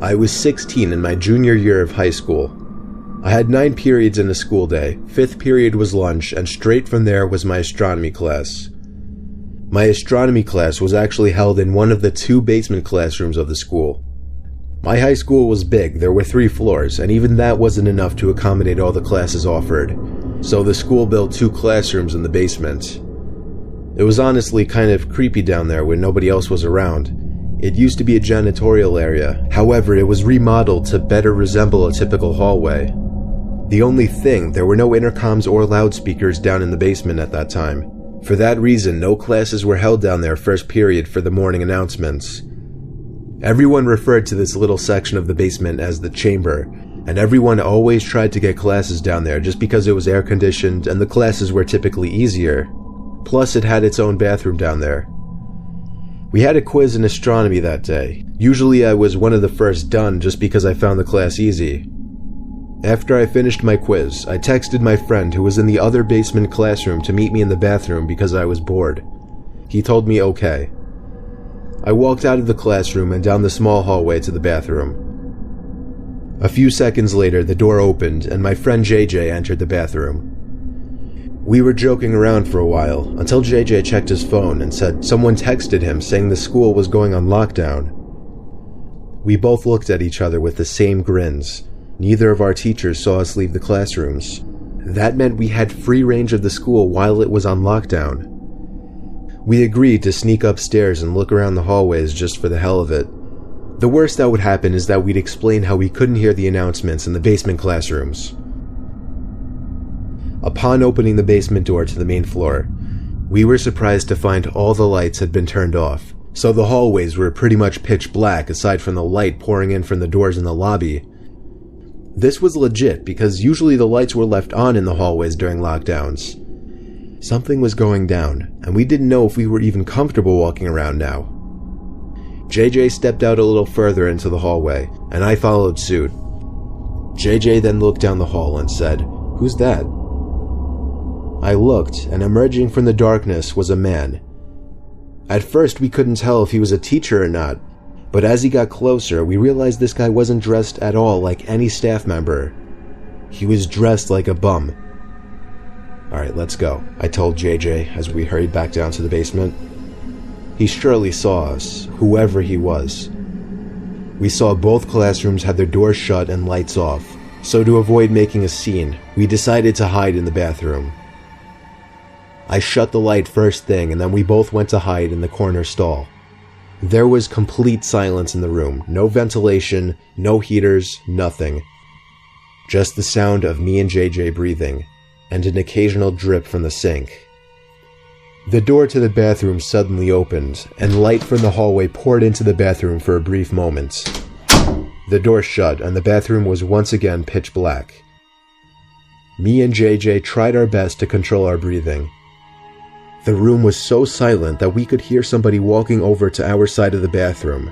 I was 16 in my junior year of high school. I had 9 periods in a school day. 5th period was lunch, and straight from there was my astronomy class. My astronomy class was actually held in one of the 2 basement classrooms of the school. My high school was big, there were 3 floors, and even that wasn't enough to accommodate all the classes offered, so the school built 2 classrooms in the basement. It was honestly kind of creepy down there when nobody else was around. It used to be a janitorial area, however it was remodeled to better resemble a typical hallway. The only thing, there were no intercoms or loudspeakers down in the basement at that time. For that reason, no classes were held down there first period for the morning announcements. Everyone referred to this little section of the basement as the chamber, and everyone always tried to get classes down there just because it was air conditioned and the classes were typically easier. Plus it had its own bathroom down there. We had a quiz in astronomy that day. Usually I was one of the first done just because I found the class easy. After I finished my quiz, I texted my friend who was in the other basement classroom to meet me in the bathroom because I was bored. He told me okay. I walked out of the classroom and down the small hallway to the bathroom. A few seconds later, the door opened and my friend JJ entered the bathroom. We were joking around for a while, until JJ checked his phone and said someone texted him saying the school was going on lockdown. We both looked at each other with the same grins. Neither of our teachers saw us leave the classrooms. That meant we had free range of the school while it was on lockdown. We agreed to sneak upstairs and look around the hallways just for the hell of it. The worst that would happen is that we'd explain how we couldn't hear the announcements in the basement classrooms. Upon opening the basement door to the main floor, we were surprised to find all the lights had been turned off, so the hallways were pretty much pitch black aside from the light pouring in from the doors in the lobby. This was legit because usually the lights were left on in the hallways during lockdowns. Something was going down, and we didn't know if we were even comfortable walking around now. JJ stepped out a little further into the hallway, and I followed suit. JJ then looked down the hall and said, "Who's that?" I looked, and emerging from the darkness was a man. At first we couldn't tell if he was a teacher or not, but as he got closer we realized this guy wasn't dressed at all like any staff member. He was dressed like a bum. "Alright, let's go," I told JJ as we hurried back down to the basement. He surely saw us, whoever he was. We saw both classrooms had their doors shut and lights off, so to avoid making a scene, we decided to hide in the bathroom. I shut the light first thing and then we both went to hide in the corner stall. There was complete silence in the room, no ventilation, no heaters, nothing. Just the sound of me and JJ breathing, and an occasional drip from the sink. The door to the bathroom suddenly opened, and light from the hallway poured into the bathroom for a brief moment. The door shut and the bathroom was once again pitch black. Me and JJ tried our best to control our breathing. The room was so silent that we could hear somebody walking over to our side of the bathroom.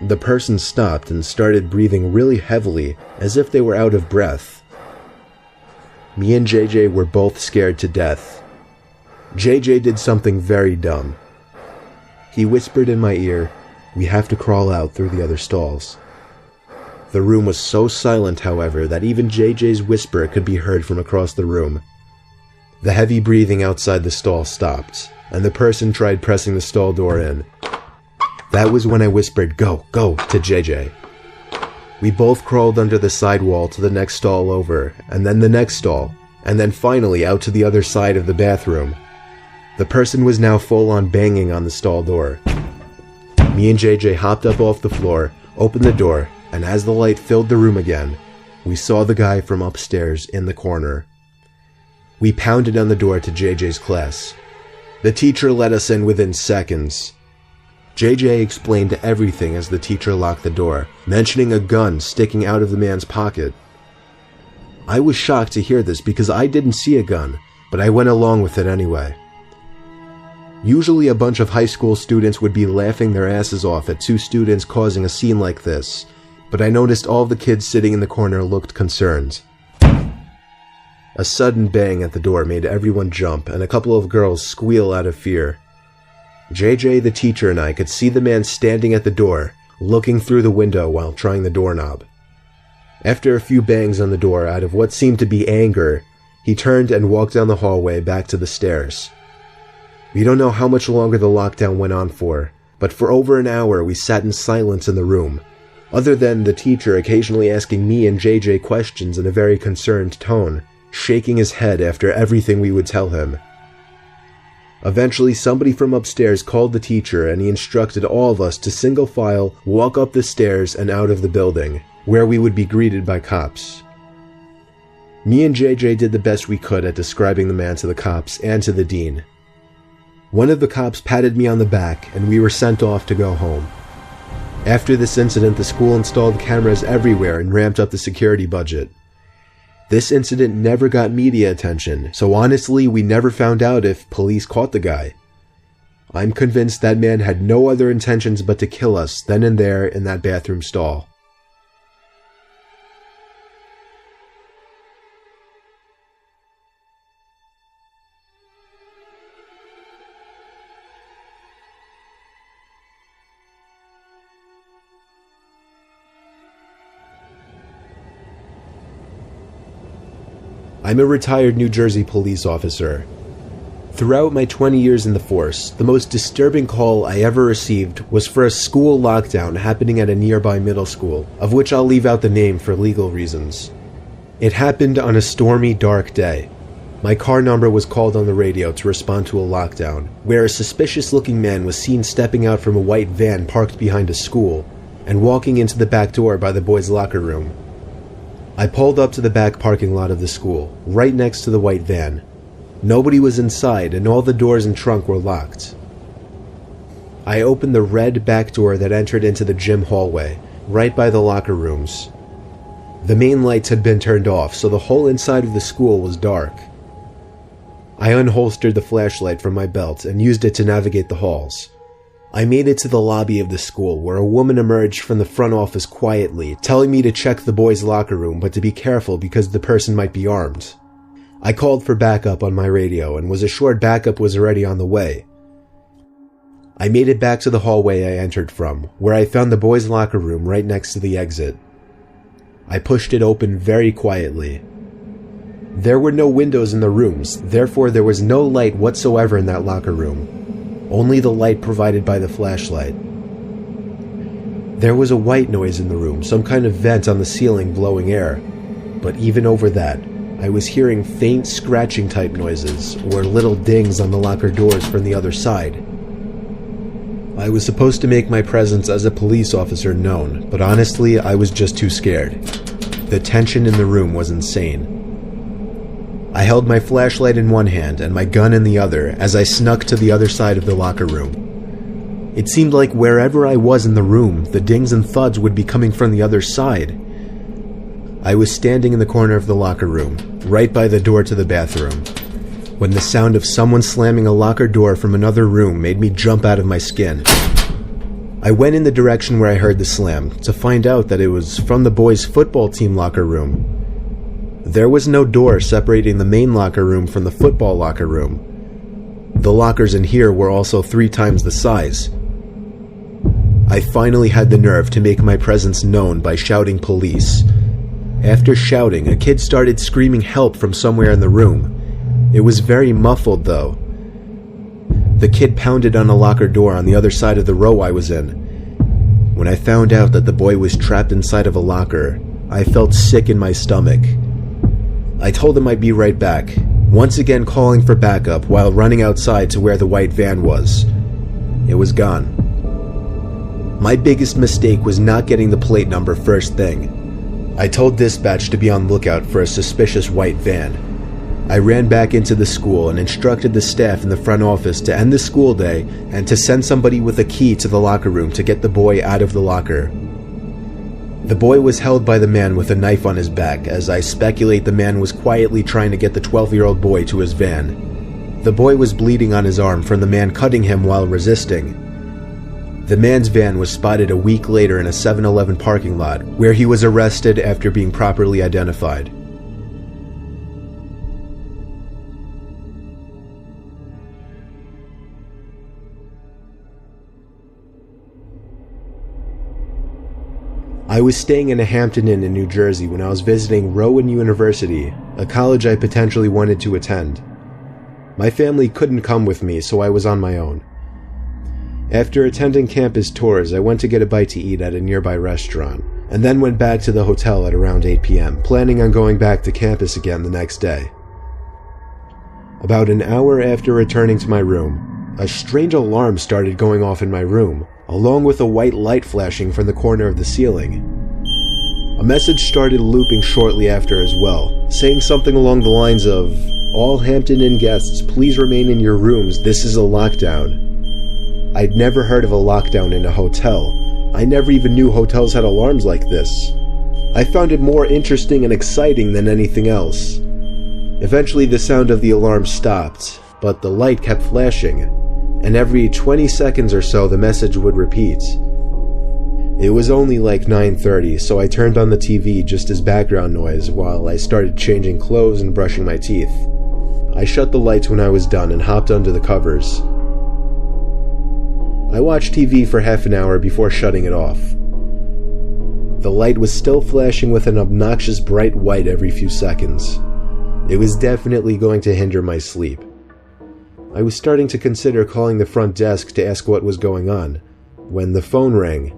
The person stopped and started breathing really heavily, as if they were out of breath. Me and JJ were both scared to death. JJ did something very dumb. He whispered in my ear, "We have to crawl out through the other stalls." The room was so silent, however, that even JJ's whisper could be heard from across the room. The heavy breathing outside the stall stopped, and the person tried pressing the stall door in. That was when I whispered, "Go, go," to JJ. We both crawled under the side wall to the next stall over, and then the next stall, and then finally out to the other side of the bathroom. The person was now full on banging on the stall door. Me and JJ hopped up off the floor, opened the door, and as the light filled the room again, we saw the guy from upstairs in the corner. We pounded on the door to JJ's class. The teacher let us in within seconds. JJ explained everything as the teacher locked the door, mentioning a gun sticking out of the man's pocket. I was shocked to hear this because I didn't see a gun, but I went along with it anyway. Usually a bunch of high school students would be laughing their asses off at 2 students causing a scene like this, but I noticed all the kids sitting in the corner looked concerned. A sudden bang at the door made everyone jump, and a couple of girls squeal out of fear. JJ, the teacher, and I could see the man standing at the door, looking through the window while trying the doorknob. After a few bangs on the door out of what seemed to be anger, he turned and walked down the hallway back to the stairs. We don't know how much longer the lockdown went on for, but for over an hour we sat in silence in the room, other than the teacher occasionally asking me and JJ questions in a very concerned tone, shaking his head after everything we would tell him. Eventually, somebody from upstairs called the teacher and he instructed all of us to single file walk up the stairs and out of the building, where we would be greeted by cops. Me and JJ did the best we could at describing the man to the cops and to the dean. One of the cops patted me on the back and we were sent off to go home. After this incident, the school installed cameras everywhere and ramped up the security budget. This incident never got media attention, so honestly, we never found out if police caught the guy. I'm convinced that man had no other intentions but to kill us then and there in that bathroom stall. I'm a retired New Jersey police officer. Throughout my 20 years in the force, the most disturbing call I ever received was for a school lockdown happening at a nearby middle school, of which I'll leave out the name for legal reasons. It happened on a stormy, dark day. My car number was called on the radio to respond to a lockdown, where a suspicious-looking man was seen stepping out from a white van parked behind a school and walking into the back door by the boys' locker room. I pulled up to the back parking lot of the school, right next to the white van. Nobody was inside and all the doors and trunk were locked. I opened the red back door that entered into the gym hallway, right by the locker rooms. The main lights had been turned off, so the whole inside of the school was dark. I unholstered the flashlight from my belt and used it to navigate the halls. I made it to the lobby of the school, where a woman emerged from the front office quietly, telling me to check the boys' locker room but to be careful because the person might be armed. I called for backup on my radio and was assured backup was already on the way. I made it back to the hallway I entered from, where I found the boys' locker room right next to the exit. I pushed it open very quietly. There were no windows in the rooms, therefore there was no light whatsoever in that locker room. Only the light provided by the flashlight. There was a white noise in the room, some kind of vent on the ceiling blowing air. But even over that, I was hearing faint scratching type noises, or little dings on the locker doors from the other side. I was supposed to make my presence as a police officer known, but honestly, I was just too scared. The tension in the room was insane. I held my flashlight in one hand and my gun in the other as I snuck to the other side of the locker room. It seemed like wherever I was in the room, the dings and thuds would be coming from the other side. I was standing in the corner of the locker room, right by the door to the bathroom, when the sound of someone slamming a locker door from another room made me jump out of my skin. I went in the direction where I heard the slam, to find out that it was from the boys' football team locker room. There was no door separating the main locker room from the football locker room. The lockers in here were also 3 times the size. I finally had the nerve to make my presence known by shouting police. After shouting, a kid started screaming help from somewhere in the room. It was very muffled though. The kid pounded on a locker door on the other side of the row I was in. When I found out that the boy was trapped inside of a locker, I felt sick in my stomach. I told him I'd be right back, once again calling for backup while running outside to where the white van was. It was gone. My biggest mistake was not getting the plate number first thing. I told dispatch to be on lookout for a suspicious white van. I ran back into the school and instructed the staff in the front office to end the school day and to send somebody with a key to the locker room to get the boy out of the locker. The boy was held by the man with a knife on his back, as I speculate the man was quietly trying to get the 12-year-old boy to his van. The boy was bleeding on his arm from the man cutting him while resisting. The man's van was spotted a week later in a 7-Eleven parking lot, where he was arrested after being properly identified. I was staying in a Hampton Inn in New Jersey when I was visiting Rowan University, a college I potentially wanted to attend. My family couldn't come with me, so I was on my own. After attending campus tours, I went to get a bite to eat at a nearby restaurant, and then went back to the hotel at around 8 p.m., planning on going back to campus again the next day. About an hour after returning to my room, a strange alarm started going off in my room, along with a white light flashing from the corner of the ceiling. A message started looping shortly after as well, saying something along the lines of, "All Hampton Inn guests, please remain in your rooms, this is a lockdown." I'd never heard of a lockdown in a hotel. I never even knew hotels had alarms like this. I found it more interesting and exciting than anything else. Eventually the sound of the alarm stopped, but the light kept flashing, and every 20 seconds or so the message would repeat. It was only like 9:30, so I turned on the TV just as background noise while I started changing clothes and brushing my teeth. I shut the lights when I was done and hopped under the covers. I watched TV for half an hour before shutting it off. The light was still flashing with an obnoxious bright white every few seconds. It was definitely going to hinder my sleep. I was starting to consider calling the front desk to ask what was going on, when the phone rang.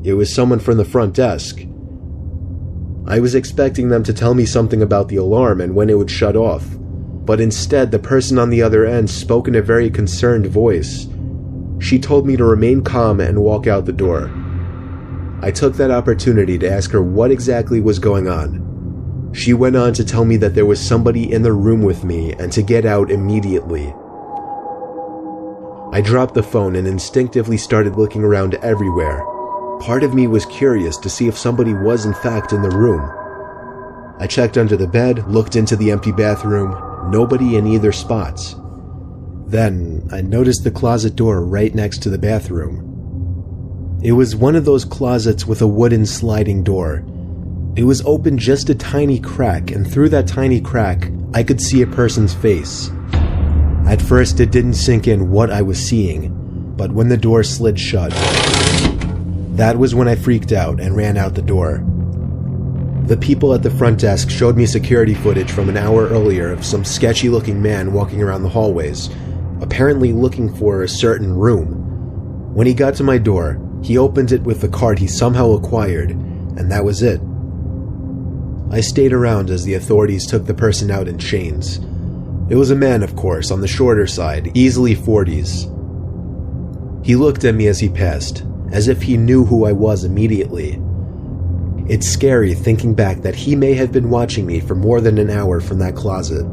It was someone from the front desk. I was expecting them to tell me something about the alarm and when it would shut off, but instead the person on the other end spoke in a very concerned voice. She told me to remain calm and walk out the door. I took that opportunity to ask her what exactly was going on. She went on to tell me that there was somebody in the room with me and to get out immediately. I dropped the phone and instinctively started looking around everywhere. Part of me was curious to see if somebody was in fact in the room. I checked under the bed, looked into the empty bathroom, nobody in either spot. Then I noticed the closet door right next to the bathroom. It was one of those closets with a wooden sliding door. It was open just a tiny crack, and through that tiny crack, I could see a person's face. At first, it didn't sink in what I was seeing, but when the door slid shut, that was when I freaked out and ran out the door. The people at the front desk showed me security footage from an hour earlier of some sketchy-looking man walking around the hallways, apparently looking for a certain room. When he got to my door, he opened it with the card he somehow acquired, and that was it. I stayed around as the authorities took the person out in chains. It was a man, of course, on the shorter side, easily 40s. He looked at me as he passed, as if he knew who I was immediately. It's scary thinking back that he may have been watching me for more than an hour from that closet.